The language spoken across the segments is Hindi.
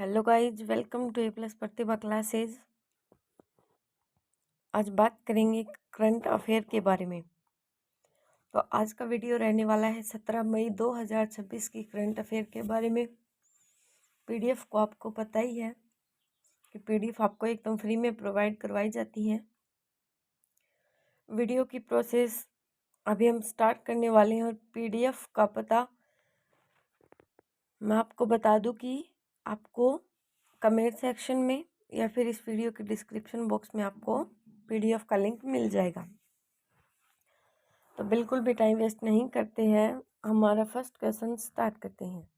Hello guys, welcome to A plus Pratibha classes. आज बात करेंगे करंट अफेयर के बारे में। तो आज का वीडियो रहने वाला है 17 मई 2026 की करंट अफेयर के बारे में। पीडीएफ को आपको पता ही है कि पीडीएफ आपको एकदम फ्री में प्रोवाइड करवाई जाती है। वीडियो की प्रोसेस अभी हम स्टार्ट करने वाले हैं और पीडीएफ का पता मैं आपको बता दूं कि आपको कमेंट सेक्शन में या फिर इस वीडियो के डिस्क्रिप्शन बॉक्स में आपको पीडीएफ का लिंक मिल जाएगा। तो बिल्कुल भी टाइम वेस्ट नहीं करते हैं, हमारा फर्स्ट क्वेश्चन स्टार्ट करते हैं।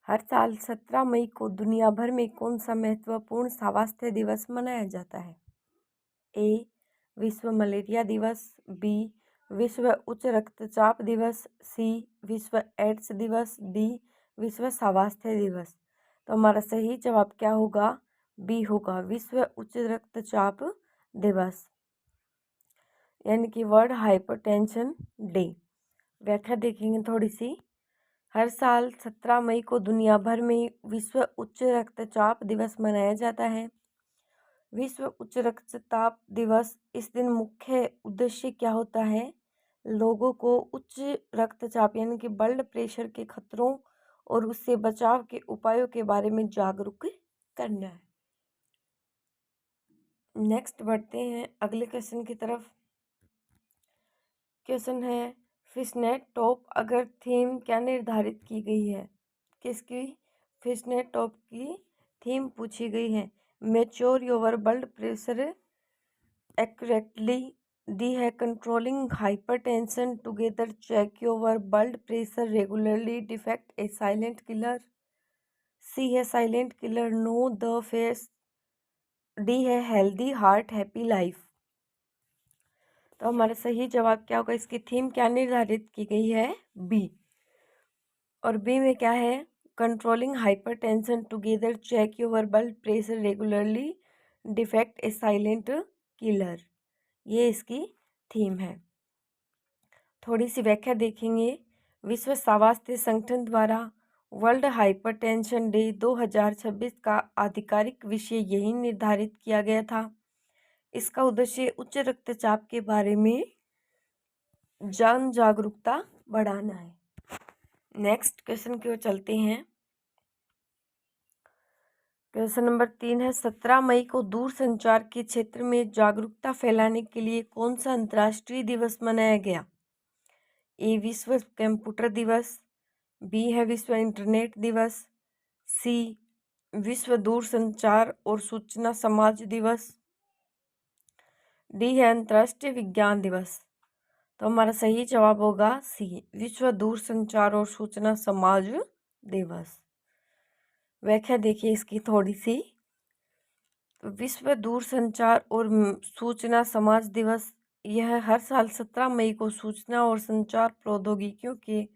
हर साल 17 मई को दुनिया भर में कौन सा महत्वपूर्ण स्वास्थ्य दिवस मनाया जाता है? ए. विश्व मलेरिया दिवस, बी. विश्व उच्च रक्तचाप दिवस, सी. विश्व एड्स दिवस, डी. विश्व स्वास्थ्य दिवस। तो हमारा सही जवाब क्या होगा? बी होगा, विश्व उच्च रक्तचाप दिवस, यानी कि वर्ल्ड हाइपरटेंशन डे। व्याख्या देखेंगे थोड़ी सी। हर साल 17 मई को दुनिया भर में विश्व उच्च रक्तचाप दिवस मनाया जाता है। विश्व उच्च रक्तचाप दिवस, इस दिन मुख्य उद्देश्य क्या होता है? लोगों को उच्च रक्तचाप यानी कि ब्लड प्रेशर के खतरों और उससे बचाव के उपायों के बारे में जागरूक करना है। नेक्स्ट बढ़ते हैं अगले क्वेश्चन की तरफ। क्वेश्चन है, फिशनेट टॉप अगर थीम क्या निर्धारित की गई है? किसकी फिशनेट टॉप की थीम पूछी गई है? Measure your blood pressure accurately, D है controlling hypertension together, check your blood pressure regularly, defect a silent killer, C है silent killer know the face, D है हेल्दी हार्ट हैप्पी लाइफ। तो हमारा सही जवाब क्या होगा? इसकी थीम क्या निर्धारित की गई है? बी। और बी में क्या है? Controlling hypertension together, check your blood pressure regularly, defect a silent killer, ये इसकी थीम है। थोड़ी सी व्याख्या देखेंगे। विश्व स्वास्थ्य संगठन द्वारा वर्ल्ड हाइपरटेंशन डे 2026 का आधिकारिक विषय यही निर्धारित किया गया था। इसका उद्देश्य उच्च रक्तचाप के बारे में जन जागरूकता बढ़ाना है। नेक्स्ट क्वेश्चन की ओर चलते हैं। क्वेश्चन नंबर 3 है, 17 मई को दूरसंचार के क्षेत्र में जागरूकता फैलाने के लिए कौन सा अंतर्राष्ट्रीय दिवस मनाया गया? ए. विश्व कंप्यूटर दिवस, बी है विश्व इंटरनेट दिवस, सी. विश्व दूरसंचार और सूचना समाज दिवस, डी है अंतर्राष्ट्रीय विज्ञान दिवस। तो हमारा सही जवाब होगा सी, विश्व दूरसंचार और सूचना समाज दिवस। व्याख्या देखिए इसकी थोड़ी सी। तो विश्व दूरसंचार और सूचना समाज दिवस, यह हर साल 17 मई को सूचना और संचार प्रौद्योगिकियों के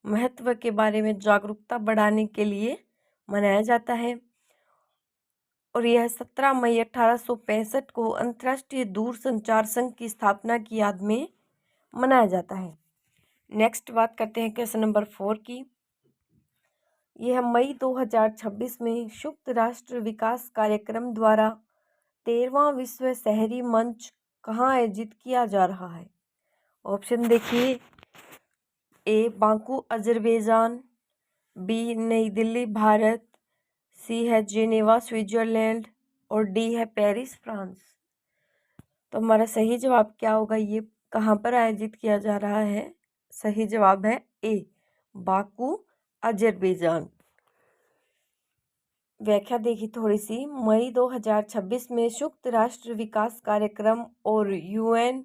महत्व के बारे में जागरूकता बढ़ाने के लिए मनाया जाता है और यह 17 मई 1865 को अंतर्राष्ट्रीय दूरसंचार संघ की स्थापना की याद में मनाया जाता है। नेक्स्ट बात करते हैं क्वेश्चन नंबर 4 की। यह मई 2026 में संयुक्त राष्ट्र विकास कार्यक्रम द्वारा 13वां विश्व शहरी मंच कहाँ आयोजित किया जा रहा है? ऑप्शन देखिए। ए. Baku Azerbaijan, B. नई दिल्ली भारत, सी है जेनेवा स्विट्जरलैंड और डी है पेरिस फ्रांस। तो हमारा सही जवाब क्या होगा? ये कहाँ पर आयोजित किया जा रहा है? सही जवाब है ए. Baku Azerbaijan. व्याख्या देखी थोड़ी सी। मई 2026 में संयुक्त राष्ट्र विकास कार्यक्रम और यूएन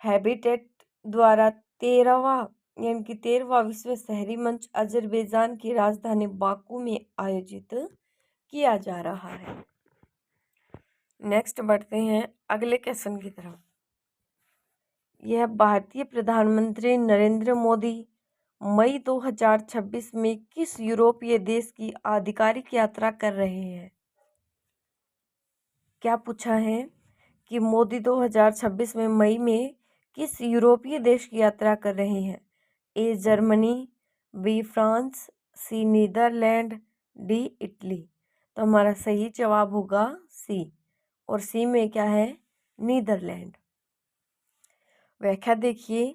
हैबिटेट द्वारा 13वां विश्व शहरी मंच अजरबैजान की राजधानी बाकू में आयोजित किया जा रहा है। नेक्स्ट बढ़ते हैं अगले क्वेश्चन की तरफ। यह भारतीय प्रधानमंत्री नरेंद्र मोदी मई 2026 में किस यूरोपीय देश की आधिकारिक यात्रा कर रहे हैं? क्या पूछा है कि मोदी 2026 में मई में किस यूरोपीय देश की यात्रा कर रहे हैं? A. Germany, B. France, C. Netherlands, D Italy. तो हमारा सही जवाब होगा सी, और सी में क्या है, नीदरलैंड। व्याख्या देखिए,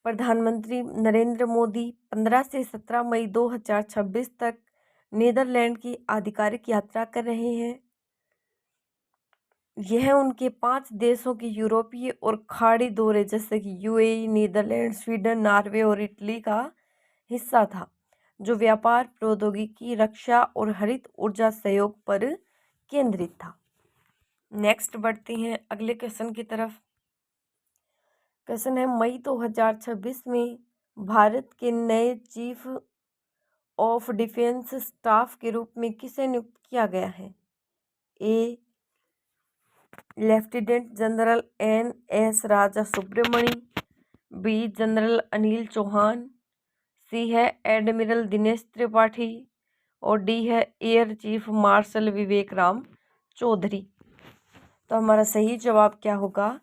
प्रधानमंत्री नरेंद्र मोदी 15 से 17 मई 2026 तक नीदरलैंड की आधिकारिक यात्रा कर रहे हैं। यह उनके 5 देशों के यूरोपीय और खाड़ी दौरे जैसे कि यूएई, नीदरलैंड, स्वीडन, नॉर्वे और इटली का हिस्सा था, जो व्यापार, प्रौद्योगिकी, रक्षा और हरित ऊर्जा सहयोग पर केंद्रित था। नेक्स्ट बढ़ते हैं अगले क्वेश्चन की तरफ। क्वेश्चन है, मई 2026 में भारत के नए चीफ ऑफ डिफेंस स्टाफ के रूप में किसे नियुक्त किया गया है? ए लेफ्टिनेंट जनरल NS राजा सुब्रमणी, बी जनरल अनिल चौहान, सी है एडमिरल दिनेश त्रिपाठी, और डी है एयर चीफ मार्शल विवेक राम चौधरी। तो हमारा सही जवाब क्या होगा?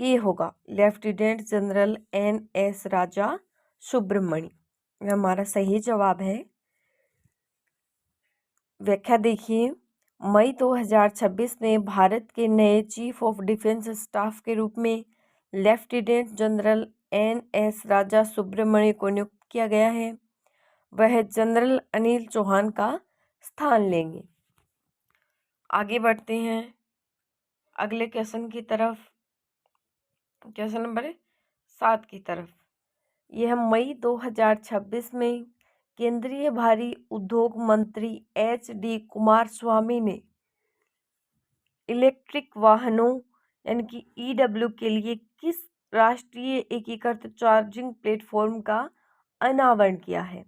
ए होगा, लेफ्टिनेंट जनरल NS राजा सुब्रमणी, यह हमारा सही जवाब है। व्याख्या देखिए, मई 2026 में भारत के नए चीफ ऑफ डिफेंस स्टाफ के रूप में लेफ्टिनेंट जनरल NS राजा सुब्रमण्य को नियुक्त किया गया है। वह जनरल अनिल चौहान का स्थान लेंगे। आगे बढ़ते हैं अगले क्वेश्चन की तरफ, क्वेश्चन नंबर 7 की तरफ। यह मई 2026 में केंद्रीय भारी उद्योग मंत्री HD कुमारस्वामी ने इलेक्ट्रिक वाहनों यानी कि EW के लिए किस राष्ट्रीय एकीकृत चार्जिंग प्लेटफॉर्म का अनावरण किया है?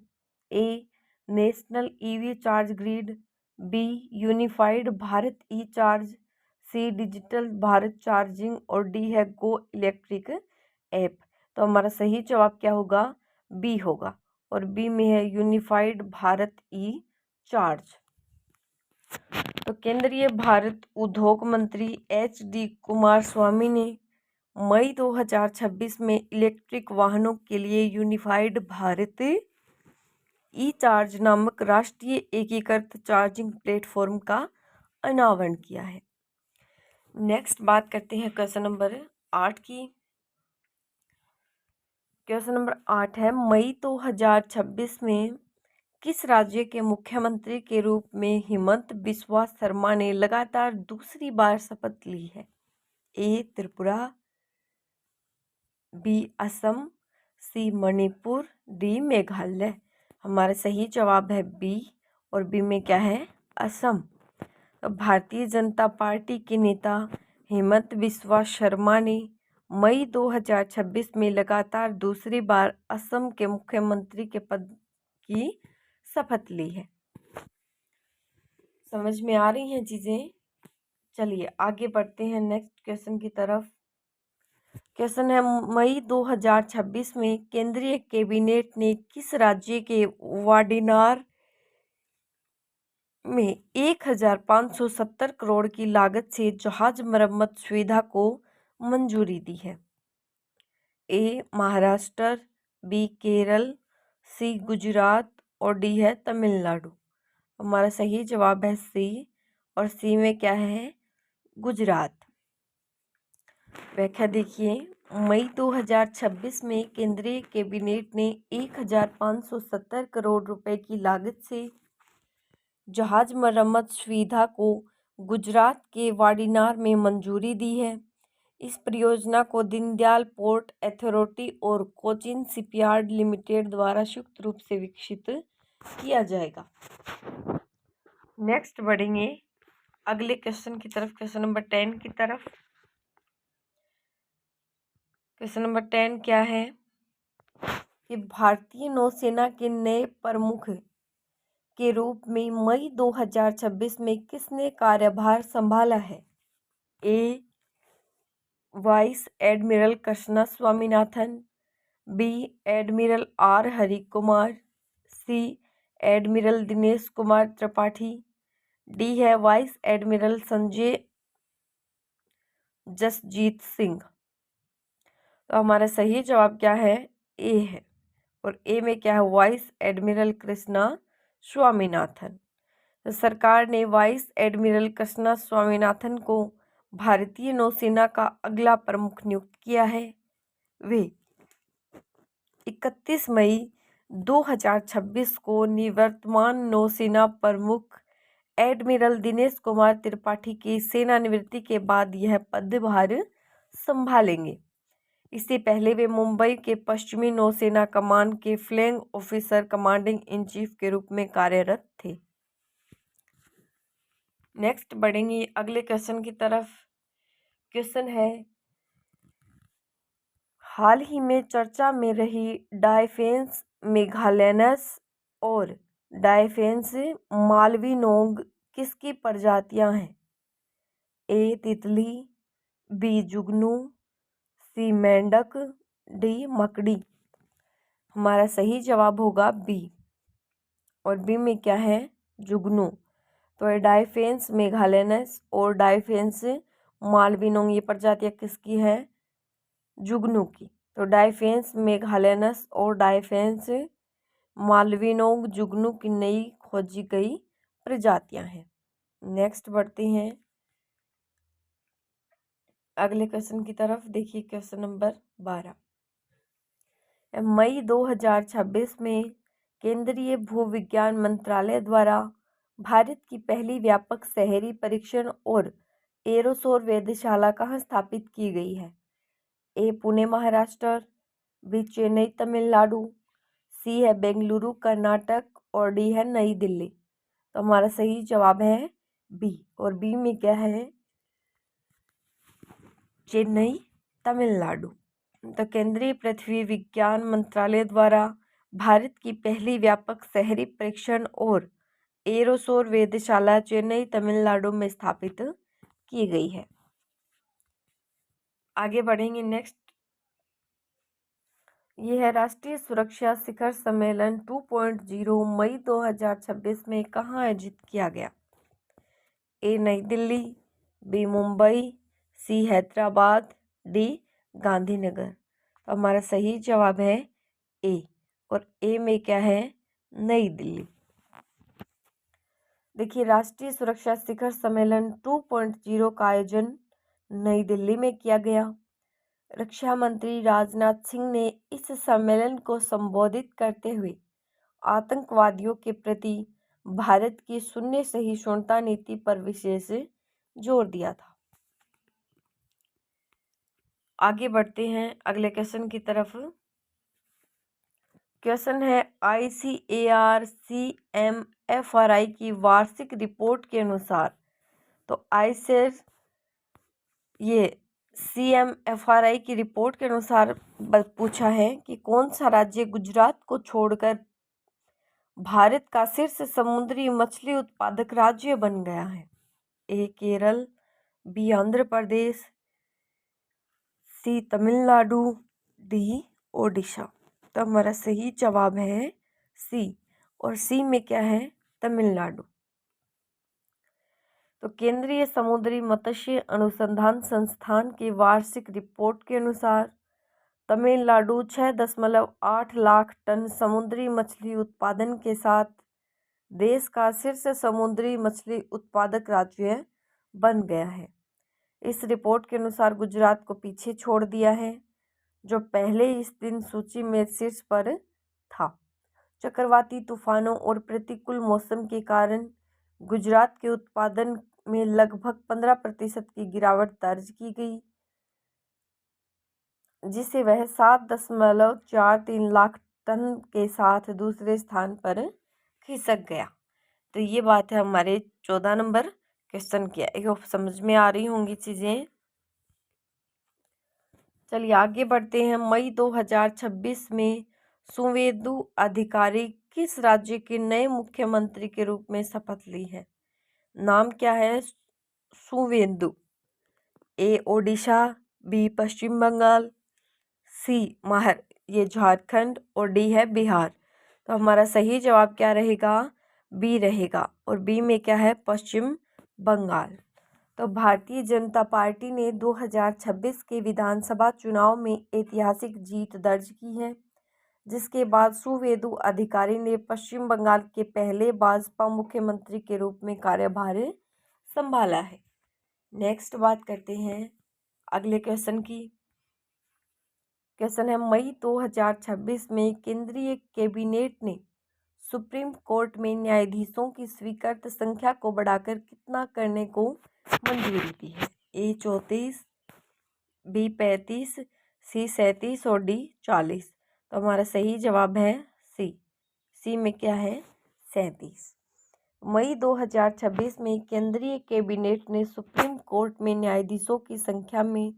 A national EV charge grid, B unified Bharat E charge, C digital Bharat charging, और डी है गो इलेक्ट्रिक ऐप। तो हमारा सही जवाब क्या होगा? बी होगा, और बी में है यूनिफाइड भारत ई चार्ज। तो केंद्रीय भारत उद्योग मंत्री HD कुमारस्वामी ने मई 2026 में इलेक्ट्रिक वाहनों के लिए यूनिफाइड भारत ई चार्ज नामक राष्ट्रीय एकीकृत चार्जिंग प्लेटफॉर्म का अनावरण किया है। नेक्स्ट बात करते हैं क्वेश्चन नंबर 8 की। क्वेश्चन नंबर 8 है, मई 2026 में किस राज्य के मुख्यमंत्री के रूप में हिमंत बिस्वा शर्मा ने लगातार दूसरी बार शपथ ली है? ए त्रिपुरा, बी असम, सी मणिपुर, डी मेघालय। हमारा सही जवाब है बी, और बी में क्या है? असम। तो भारतीय जनता पार्टी के नेता हिमंत बिस्वा शर्मा ने मई 2026 में लगातार दूसरी बार असम के मुख्यमंत्री के पद की शपथ ली है। समझ में आ रही हैं चीज़ें? चलिए आगे बढ़ते हैं नेक्स्ट क्वेश्चन की तरफ। क्वेश्चन है, मई 2026 में केंद्रीय कैबिनेट ने किस राज्य के वाडीनार में 1570 करोड़ की लागत से जहाज मरम्मत सुविधा को मंजूरी दी है? ए महाराष्ट्र, बी केरल, सी गुजरात, और डी है तमिलनाडु। हमारा सही जवाब है सी, और सी में क्या है? गुजरात। व्याख्या देखिए, मई 2026 में केंद्रीय कैबिनेट ने 1570 करोड़ रुपए की लागत से जहाज मरम्मत सुविधा को गुजरात के वाडीनार में मंजूरी दी है। इस परियोजना को दीनदयाल पोर्ट अथॉरिटी और कोचिन शिपयार्ड लिमिटेड द्वारा संयुक्त रूप से विकसित किया जाएगा। नेक्स्ट बढ़ेंगे अगले क्वेश्चन की तरफ, क्वेश्चन नंबर 10 की तरफ। क्वेश्चन नंबर 10 क्या है कि भारतीय नौसेना के नए प्रमुख के रूप में मई 2026 में किसने कार्यभार संभाला है? A vice admiral Krishna Swaminathan, B admiral R Harikumar, C admiral Dinesh Kumar Tripathi, D है वाइस एडमिरल संजय जसजीत सिंह। तो हमारा सही जवाब क्या है? ए है, और ए में क्या है? Vice admiral Krishna Swaminathan. सरकार ने वाइस एडमिरल कृष्णा स्वामीनाथन को भारतीय नौसेना का अगला प्रमुख नियुक्त किया है। वे 31 मई 2026 को निवर्तमान नौसेना प्रमुख एडमिरल दिनेश कुमार त्रिपाठी की सेवानिवृत्ति के बाद यह पदभार संभालेंगे। इससे पहले वे मुंबई के पश्चिमी नौसेना कमान के flag officer commanding in chief के रूप में कार्यरत थे। नेक्स्ट बढ़ेंगे अगले क्वेश्चन की तरफ। क्वेश्चन है, हाल ही में चर्चा में रही डायफेन्स मेघालेनस और डायफेन्स मालवीनोंग किसकी प्रजातियां हैं? ए तितली, बी जुगनू, सी मेंढक, डी मकड़ी। हमारा सही जवाब होगा बी, और बी में क्या है? जुगनू। तो डायफेन्स मेघालेनस और डायफेन्स मालवीनोंग ये प्रजातियां किसकी है? जुगनू की। तो डायफेन्स मेघालेनस और डायफेन्स मालवीनोंग जुगनू की नई खोजी गई प्रजातियां हैं। नेक्स्ट बढ़ते हैं अगले क्वेश्चन की तरफ। देखिए क्वेश्चन नंबर 12। मई 2026 में केंद्रीय भूविज्ञान मंत्रालय द्वारा भारत की पहली व्यापक शहरी परीक्षण और एरोसोर वेधशाला कहाँ स्थापित की गई है? ए पुणे महाराष्ट्र, बी चेन्नई तमिलनाडु, सी है बेंगलुरु कर्नाटक, और डी है नई दिल्ली। तो हमारा सही जवाब है बी, और बी में क्या है? चेन्नई तमिलनाडु। तो केंद्रीय पृथ्वी विज्ञान मंत्रालय द्वारा भारत की पहली व्यापक शहरी परीक्षण और एरोसोर वेधशाला चेन्नई तमिलनाडु में स्थापित की गई है। आगे बढ़ेंगे नेक्स्ट। यह है राष्ट्रीय सुरक्षा शिखर सम्मेलन 2.0 मई 2026 में कहाँ आयोजित किया गया? ए नई दिल्ली, बी मुंबई, सी हैदराबाद, डी गांधीनगर। तो हमारा सही जवाब है ए, और ए में क्या है? नई दिल्ली। देखिए राष्ट्रीय सुरक्षा शिखर सम्मेलन 2.0 का आयोजन नई दिल्ली में किया गया। रक्षा मंत्री राजनाथ सिंह ने इस सम्मेलन को संबोधित करते हुए आतंकवादियों के प्रति भारत की शून्य सहिष्णुता नीति पर विशेष जोर दिया था। आगे बढ़ते हैं अगले क्वेश्चन की तरफ। क्वेश्चन है, ICAR-CMFRI की वार्षिक रिपोर्ट के अनुसार, तो ICAR ये CMFRI की रिपोर्ट के अनुसार पूछा है कि कौन सा राज्य गुजरात को छोड़कर भारत का शीर्ष समुद्री मछली उत्पादक राज्य बन गया है? ए केरल, बी आंध्र प्रदेश, सी तमिलनाडु, डी ओडिशा। तो हमारा सही जवाब है सी, और सी में क्या है? तमिलनाडु। तो केंद्रीय समुद्री मत्स्य अनुसंधान संस्थान की वार्षिक रिपोर्ट के अनुसार तमिलनाडु 6.8 लाख टन समुद्री मछली उत्पादन के साथ देश का शीर्ष समुद्री मछली उत्पादक राज्य बन गया है। इस रिपोर्ट के अनुसार गुजरात को पीछे छोड़ दिया है, जो पहले इस दिन सूची में शीर्ष पर था। चक्रवाती तूफानों और प्रतिकूल मौसम के कारण गुजरात के उत्पादन में लगभग 15% की गिरावट दर्ज की गई, जिसे वह 7.43 लाख टन के साथ दूसरे स्थान पर खिसक गया। तो ये बात है हमारे 14 नंबर क्वेश्चन की। आई होप समझ में आ रही होंगी चीज़ें। चलिए आगे बढ़ते हैं। मई 2026 में सुवेंदु अधिकारी किस राज्य के नए मुख्यमंत्री के रूप में शपथ ली है? नाम क्या है? सुवेंदु। ए ओडिशा, बी पश्चिम बंगाल, सी ये झारखंड, और डी है बिहार। तो हमारा सही जवाब क्या रहेगा? बी रहेगा, और बी में क्या है? पश्चिम बंगाल। तो भारतीय जनता पार्टी ने 2026 के विधानसभा चुनाव में ऐतिहासिक जीत दर्ज की है, जिसके बाद सुवेंदु अधिकारी ने पश्चिम बंगाल के पहले भाजपा मुख्यमंत्री के रूप में कार्यभार संभाला है। नेक्स्ट बात करते हैं अगले क्वेश्चन की। क्वेश्चन है, मई 2026 में केंद्रीय कैबिनेट ने सुप्रीम कोर्ट में न्यायाधीशों की स्वीकृत संख्या को बढ़ाकर कितना करने को मंजूरी दी है? ए 34, बी 35, सी 37 और डी 40। तो हमारा सही जवाब है सी में क्या है? 37। मई 2026 में केंद्रीय कैबिनेट ने सुप्रीम कोर्ट में न्यायाधीशों की संख्या में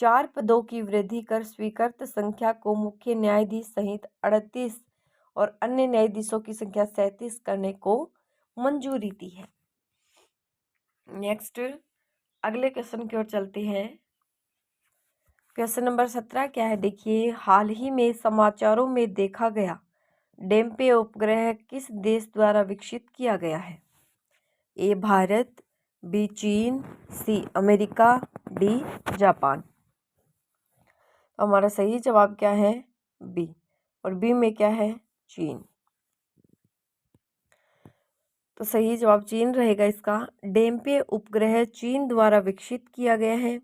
4 पदों की वृद्धि कर स्वीकृत संख्या को मुख्य न्यायाधीश सहित 38 और अन्य न्यायाधीशों की संख्या 37 करने को मंजूरी दी है। नेक्स्ट अगले क्वेश्चन की ओर चलते हैं। क्वेश्चन नंबर 17 क्या है? देखिए, हाल ही में समाचारों में देखा गया डेम्पे उपग्रह किस देश द्वारा विकसित किया गया है? ए भारत, बी चीन, सी अमेरिका, डी जापान। हमारा सही जवाब क्या है? बी। और बी में क्या है? चीन। तो सही जवाब चीन रहेगा इसका। डेम्पे उपग्रह चीन द्वारा विकसित किया गया है।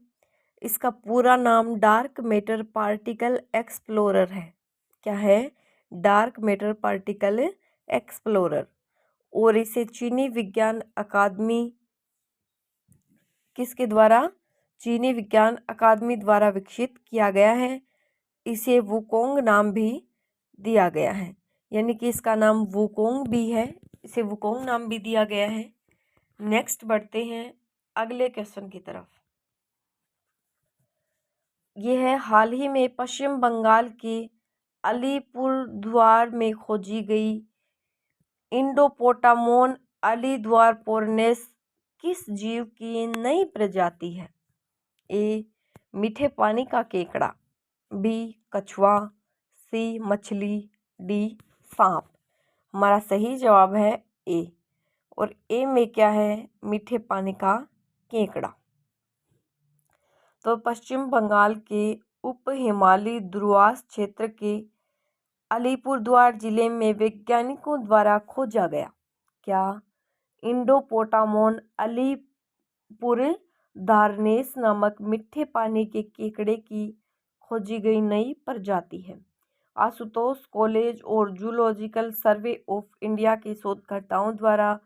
इसका पूरा नाम डार्क मैटर पार्टिकल एक्सप्लोरर है। क्या है? Dark matter particle explorer. और इसे चीनी विज्ञान अकादमी किसके द्वारा? चीनी विज्ञान अकादमी द्वारा विकसित किया गया है। इसे वुकोंग नाम भी दिया गया है, यानी कि इसका नाम वुकोंग भी है, इसे वुकोंग नाम भी दिया गया है। नेक्स्ट बढ़ते हैं अगले क्वेश्चन की तरफ। ये है, हाल ही में पश्चिम बंगाल के अलीपुरद्वार में खोजी गई इंडोपोटामोन अलीद्वारपोर्नेस किस जीव की नई प्रजाति है? ए मीठे पानी का केकड़ा, बी कछुआ, सी मछली, डी सांप। हमारा सही जवाब है ए। और ए में क्या है? मीठे पानी का केकड़ा। तो पश्चिम बंगाल के उप हिमालयी दूरस्थ क्षेत्र के अलीपुरद्वार जिले में वैज्ञानिकों द्वारा खोजा गया क्या? इंडोपोटामोन अलीपुरदार्नेस नामक मीठे पानी के केकड़े की खोजी गई नई प्रजाति है। आशुतोष कॉलेज और जूलॉजिकल सर्वे ऑफ इंडिया के शोधकर्ताओं द्वारा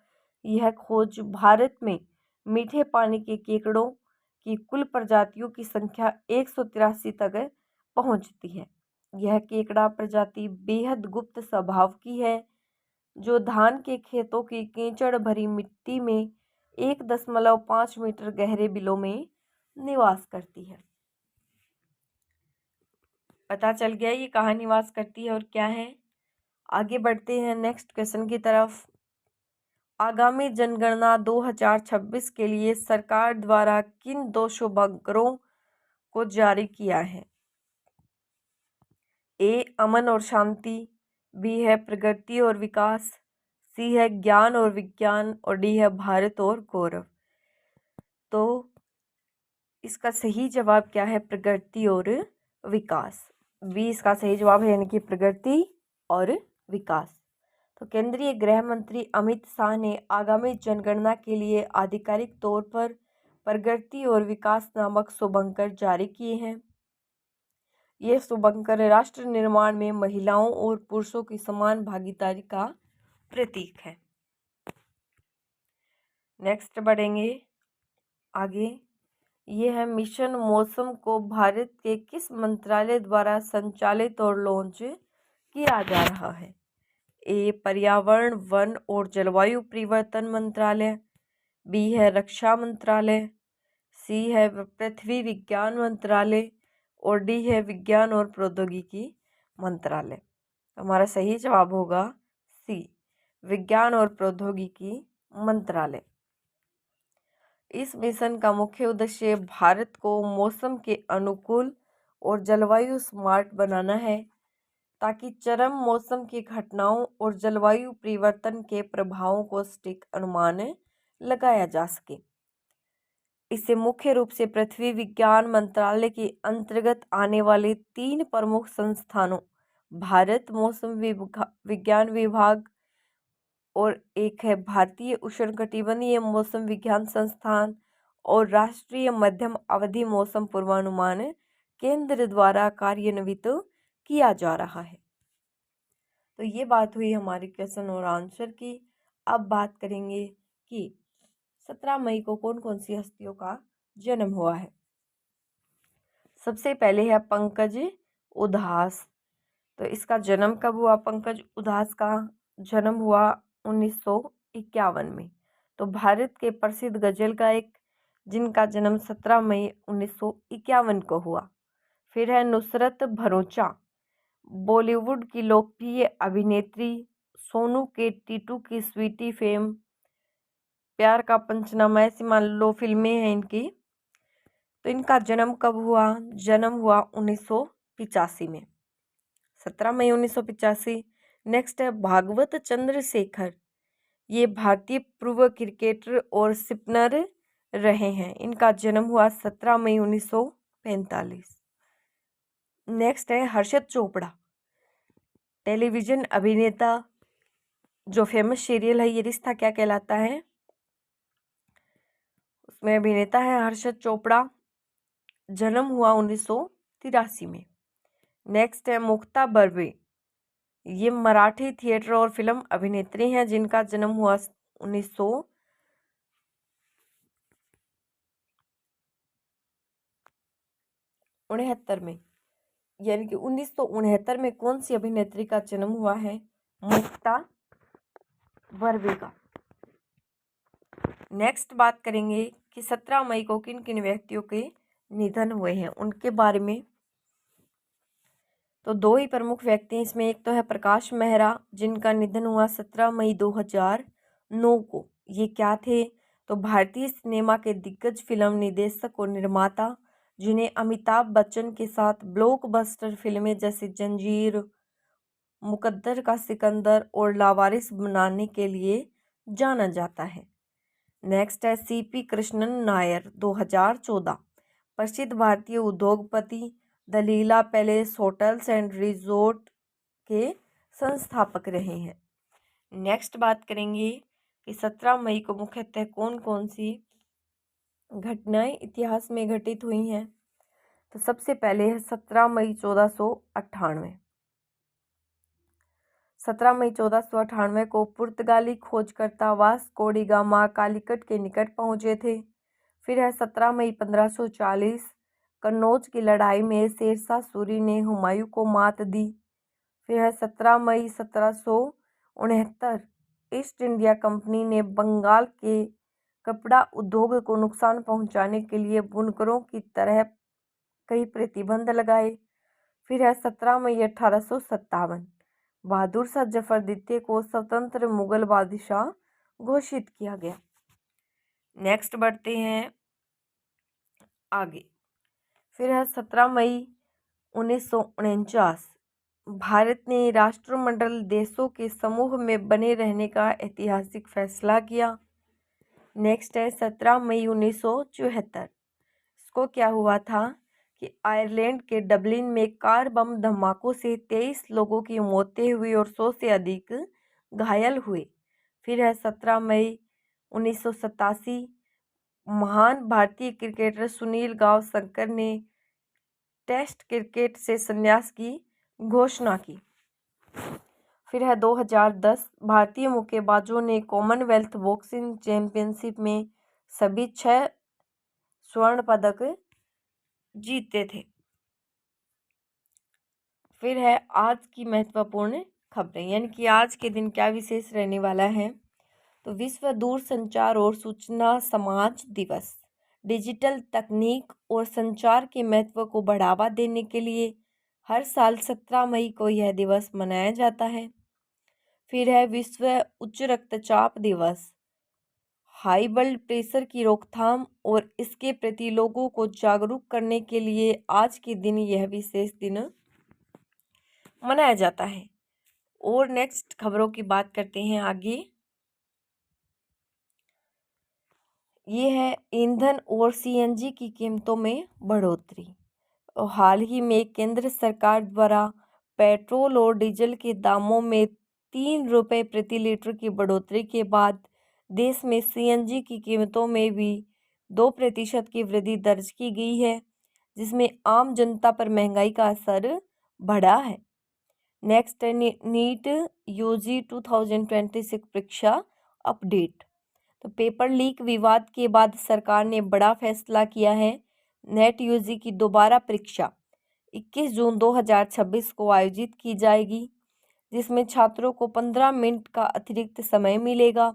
यह खोज भारत में मीठे पानी के केकड़ों की कुल प्रजातियों की संख्या 183 तक पहुंचती है। यह केकड़ा प्रजाति बेहद गुप्त स्वभाव की है, जो धान के खेतों की कीचड़ भरी मिट्टी में 1.5 मीटर गहरे बिलों में निवास करती है। पता चल गया ये कहाँ निवास करती है और क्या है। आगे बढ़ते हैं नेक्स्ट क्वेश्चन की तरफ। आगामी जनगणना 2026 के लिए सरकार द्वारा किन 2 शुभंकरों को जारी किया है? ए अमन और शांति, बी है प्रगति और विकास, सी है ज्ञान और विज्ञान और डी है भारत और गौरव। तो इसका सही जवाब क्या है? प्रगति और विकास। बी इसका सही जवाब है, यानी कि प्रगति और विकास। तो केंद्रीय गृह मंत्री अमित शाह ने आगामी जनगणना के लिए आधिकारिक तौर पर प्रगति और विकास नामक शुभंकर जारी किए हैं। ये शुभंकर राष्ट्र निर्माण में महिलाओं और पुरुषों की समान भागीदारी का प्रतीक है। नेक्स्ट बढ़ेंगे आगे। ये है, मिशन मौसम को भारत के किस मंत्रालय द्वारा संचालित और लॉन्च किया जा रहा है? ए पर्यावरण वन और जलवायु परिवर्तन मंत्रालय, बी है रक्षा मंत्रालय, सी है पृथ्वी विज्ञान मंत्रालय और डी है विज्ञान और प्रौद्योगिकी मंत्रालय। हमारा सही जवाब होगा सी, विज्ञान और प्रौद्योगिकी मंत्रालय। इस मिशन का मुख्य उद्देश्य भारत को मौसम के अनुकूल और जलवायु स्मार्ट बनाना है, ताकि चरम मौसम की घटनाओं और जलवायु परिवर्तन के प्रभावों को सटीक अनुमान लगाया जा सके। इसे मुख्य रूप से पृथ्वी विज्ञान मंत्रालय के अंतर्गत आने वाले 3 प्रमुख संस्थानों भारत मौसम विज्ञान विभाग और एक है भारतीय उष्णकटिबंधीय मौसम विज्ञान संस्थान और राष्ट्रीय मध्यम अवधि मौसम पूर्वानुमान केंद्र द्वारा कार्यान्वित किया जा रहा है। तो ये बात हुई हमारी क्वेश्चन और आंसर की। अब बात करेंगे कि 17 मई को कौन कौन सी हस्तियों का जन्म हुआ है। सबसे पहले है पंकज उधास। तो इसका जन्म कब हुआ? पंकज उधास का जन्म हुआ 1951 में। तो भारत के प्रसिद्ध गजल गायक जिनका जन्म 17 मई 1951 को हुआ। फिर है नुसरत भरूचा, बॉलीवुड की लोकप्रिय अभिनेत्री, सोनू के टीटू की स्वीटी फेम, प्यार का पंचनामा, ऐसी मान लो फिल्में हैं इनकी। तो इनका जन्म कब हुआ? जन्म हुआ 1985 में, 17 मई 1985। नेक्स्ट है भागवत चंद्रशेखर, ये भारतीय पूर्व क्रिकेटर और स्पिनर रहे हैं। इनका जन्म हुआ 17 मई 1945। नेक्स्ट है हर्षद चोपड़ा, टेलीविजन अभिनेता, जो फेमस सीरियल है ये रिश्ता क्या कहलाता है, उसमें अभिनेता है हर्षद चोपड़ा। जन्म हुआ 1983 में। नेक्स्ट है मुक्ता बर्वे, ये मराठी थिएटर और फिल्म अभिनेत्री हैं जिनका जन्म हुआ 1969 में। यानी कि 1969 में कौन सी अभिनेत्री का जन्म हुआ है? मुक्ता बर्वे का। नेक्स्ट बात करेंगे कि 17 मई को किन किन व्यक्तियों के निधन हुए हैं उनके बारे में। तो दो ही प्रमुख व्यक्ति हैं इसमें। एक तो है प्रकाश मेहरा, जिनका निधन हुआ 17 मई 2009 को। ये क्या थे? तो भारतीय सिनेमा के दिग्गज फिल्म निर्देशक और निर्माता, जिन्हें अमिताभ बच्चन के साथ ब्लॉकबस्टर फिल्में जैसे जंजीर, मुकद्दर का सिकंदर और लावारिस बनाने के लिए जाना जाता है। नेक्स्ट है सीपी कृष्णन नायर, 2014, प्रसिद्ध भारतीय उद्योगपति, the Leela palace hotels and resort के संस्थापक रहे हैं। नेक्स्ट बात करेंगे कि 17 मई को मुख्यतः कौन कौन सी घटनाएं इतिहास में घटित हुई हैं। तो सबसे पहले है 17 मई 1498। 17 मई 1498 को पुर्तगाली खोजकर्ता वास्को डी गामा कालीकट के निकट पहुंचे थे। फिर है 17 मई 1540, कन्नौज की लड़ाई में शेरशाह सूरी ने हुमायूं को मात दी। फिर है 17 मई 1769, ईस्ट इंडिया कंपनी ने बंगाल के कपड़ा उद्योग को नुकसान पहुंचाने के लिए बुनकरों की तरह कई प्रतिबंध लगाए। फिर है 17 मई 1857, बहादुर शाह जफर द्वितीय को स्वतंत्र मुगल बादशाह घोषित किया गया। नेक्स्ट बढ़ते हैं आगे। फिर है 17 मई 1949, भारत ने राष्ट्रमंडल देशों के समूह में बने रहने का ऐतिहासिक फैसला किया। नेक्स्ट है 17 मई 1974, इसको क्या हुआ था कि आयरलैंड के डबलिन में कार बम धमाकों से 23 लोगों की मौतें हुई और 100 से अधिक घायल हुए। फिर है 17 मई 1987, महान भारतीय क्रिकेटर सुनील गावस्कर ने टेस्ट क्रिकेट से संन्यास की घोषणा की। फिर है 2010, भारतीय मुक्केबाजों ने कॉमनवेल्थ बॉक्सिंग चैंपियनशिप में सभी 6 स्वर्ण पदक जीते थे। फिर है आज की महत्वपूर्ण खबरें, यानी कि आज के दिन क्या विशेष रहने वाला है। तो विश्व दूरसंचार और सूचना समाज दिवस डिजिटल तकनीक और संचार के महत्व को बढ़ावा देने के लिए हर साल 17 मई को यह दिवस मनाया जाता है। फिर है विश्व उच्च रक्तचाप दिवस, हाई ब्लड प्रेशर की रोकथाम और इसके प्रति लोगों को जागरूक करने के लिए आज के दिन यह विशेष दिन मनाया जाता है। और नेक्स्ट खबरों की बात करते हैं आगे। ये है ईंधन और सीएनजी की कीमतों में बढ़ोतरी। और हाल ही में केंद्र सरकार द्वारा पेट्रोल और डीजल के दामों में 3 रुपये प्रति लीटर की बढ़ोतरी के बाद देश में सीएनजी की कीमतों में भी 2% की वृद्धि दर्ज की गई है, जिसमें आम जनता पर महंगाई का असर बढ़ा है। नेक्स्ट है नीट यूजी 2026 परीक्षा अपडेट। तो पेपर लीक विवाद के बाद सरकार ने बड़ा फैसला किया है। नेट यूजी की दोबारा परीक्षा 21 जून 2026 को आयोजित की जाएगी, जिसमें छात्रों को 15 मिनट का अतिरिक्त समय मिलेगा।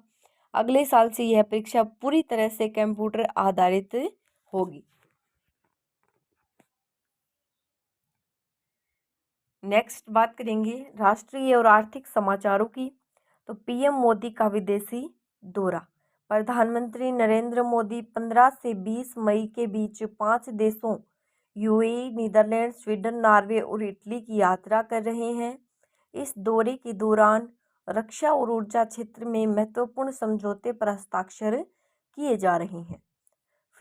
अगले साल से यह परीक्षा पूरी तरह से कंप्यूटर आधारित होगी। नेक्स्ट बात करेंगे राष्ट्रीय और आर्थिक समाचारों की। तो पीएम मोदी का विदेशी दौरा। प्रधानमंत्री नरेंद्र मोदी 15 से 20 मई के बीच 5 देशों यूएई, नीदरलैंड, स्वीडन, नॉर्वे और इटली की यात्रा कर रहे हैं। इस दौरे के दौरान रक्षा और ऊर्जा क्षेत्र में महत्वपूर्ण समझौते पर हस्ताक्षर किए जा रहे हैं।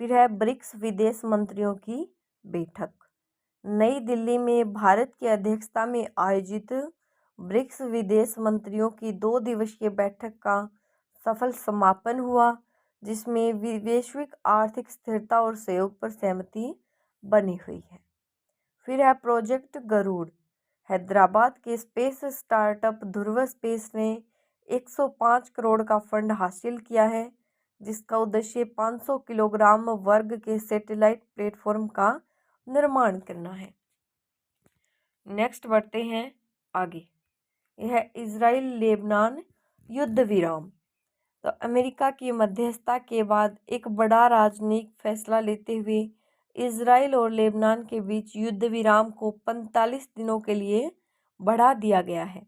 फिर है ब्रिक्स विदेश मंत्रियों की बैठक। नई दिल्ली में भारत की अध्यक्षता में आयोजित ब्रिक्स विदेश मंत्रियों की 2 दिवसीय बैठक का सफल समापन हुआ, जिसमें वैश्विक आर्थिक स्थिरता और सहयोग पर सहमति बनी हुई है। फिर है प्रोजेक्ट गरुड़। हैदराबाद के स्पेस स्टार्टअप ध्रुव स्पेस ने 105 करोड़ का फंड हासिल किया है, जिसका उद्देश्य 500 किलोग्राम वर्ग के सैटेलाइट प्लेटफॉर्म का निर्माण करना है। नेक्स्ट बढ़ते हैं आगे। यह इजराइल लेबनान युद्ध विराम। तो अमेरिका की मध्यस्थता के बाद एक बड़ा राजनयिक फैसला लेते हुए इजराइल और लेबनान के बीच युद्ध विराम को 45 दिनों के लिए बढ़ा दिया गया है।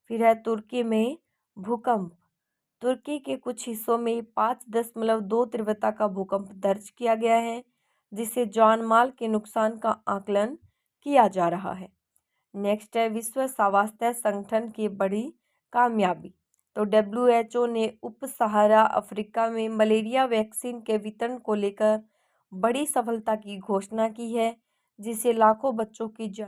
फिर है तुर्की में भूकंप। तुर्की के कुछ हिस्सों में 5.2 तीव्रता का भूकंप दर्ज किया गया है, जिससे जान माल के नुकसान का आकलन किया जा रहा है। नेक्स्ट है विश्व स्वास्थ्य संगठन की बड़ी कामयाबी। तो WHO ने उप सहारा अफ्रीका में मलेरिया वैक्सीन के वितरण को लेकर बड़ी सफलता की घोषणा की है, जिससे लाखों बच्चों की जान